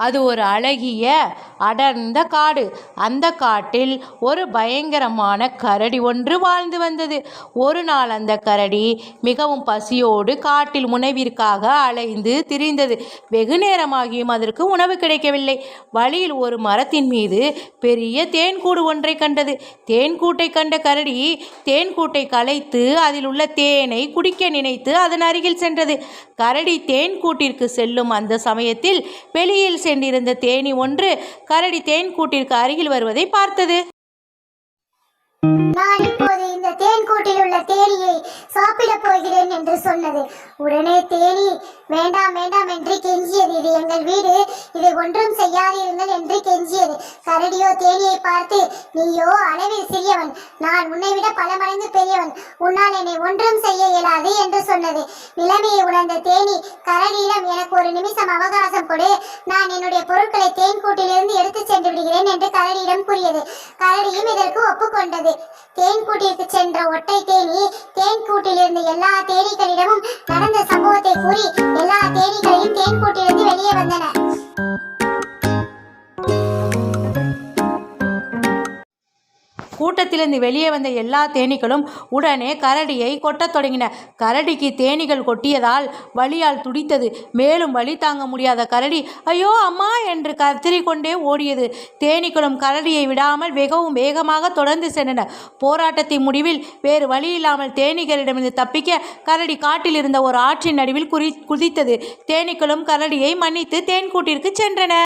அது ஒரு அழகிய அடர்ந்த காடு. அந்த காட்டில் ஒரு பயங்கரமான கரடி ஒன்று வாழ்ந்து வந்தது. ஒரு நாள் அந்த கரடி மிகவும் பசியோடு காட்டில் உணவிற்காக அலைந்து திரிந்தது. வெகு நேரமாகியும் அதற்கு உணவு கிடைக்கவில்லை. வழியில் ஒரு மரத்தின் மீது பெரிய தேன்கூடு ஒன்றை கண்டது. தேன்கூட்டை கண்ட கரடி தேன்கூட்டை கலைத்து அதில் உள்ள தேனை குடிக்க நினைத்து அதன் அருகில் சென்றது. கரடி தேன்கூட்டிற்கு செல்லும் அந்த சமயத்தில் வெளியில் சென்றிருந்த தேனீ ஒன்று கரடி தேன்கூட்டிற்கு அருகில் வருவதை பார்த்தது. நான் இப்போது இந்த தேன்கூட்டில் உள்ள தேனீயை சாப்பிட போகிறேன் என்று சொன்னது. உடனே தேனீ வேண்டாம் வேண்டாம் என்று கெஞ்சியது. இது எங்கள் வீடு, இதை ஒன்றும் செய்யாதிருங்கள் என்று கெஞ்சியது. கரடியோ தேனியை பார்த்து, நீயோ அளவில் சிறியவன், நான் உன்னை விட பல மடங்கு பெரியவன், உன்னால் என்னை ஒன்றும் செய்ய இயலாது என்று சொன்னது. நிலைமையை உணர்ந்த தேனீ கரடியிடம், எனக்கு ஒரு நிமிஷம் அவகாசம் கொடு, நான் என்னுடைய பொருட்களை தேன்கூட்டிலிருந்து எடுத்து சென்று விடுகிறேன் என்று கரடியிடம் கூறியது. கரடியும் இதற்கு ஒப்புக்கொண்டது. தேன்கூட்டிற்கு சென்ற ஒற்றை தேனீ தேன்கூட்டில் இருந்த எல்லா தேனீக்களிடமும் நடந்த சம்பவத்தை கூறி எல்லா தேனீக்களையும் தேன்கூட்டிலிருந்து வெளியே வந்தன. கூட்டத்திலிருந்து வெளியே வந்த எல்லா தேனீக்களும் உடனே கரடியை கொட்டத் தொடங்கின. கரடிக்கு தேனீகள் கொட்டியதால் வலியால் துடித்தது. மேலும் வலி தாங்க முடியாத கரடி ஐயோ அம்மா என்று கத்திரிக்கொண்டே ஓடியது. தேனீக்களும் கரடியை விடாமல் மிகவும் வேகமாக தொடர்ந்து சென்றன. போராட்டத்தின் முடிவில் வேறு வழி இல்லாமல் தேனீக்களிடமிருந்து தப்பிக்க கரடி காட்டில் இருந்த ஒரு ஆற்றின் நடுவில் குதித்தது. தேனீக்களும் கரடியை மன்னித்து தேன்கூட்டிற்கு சென்றன.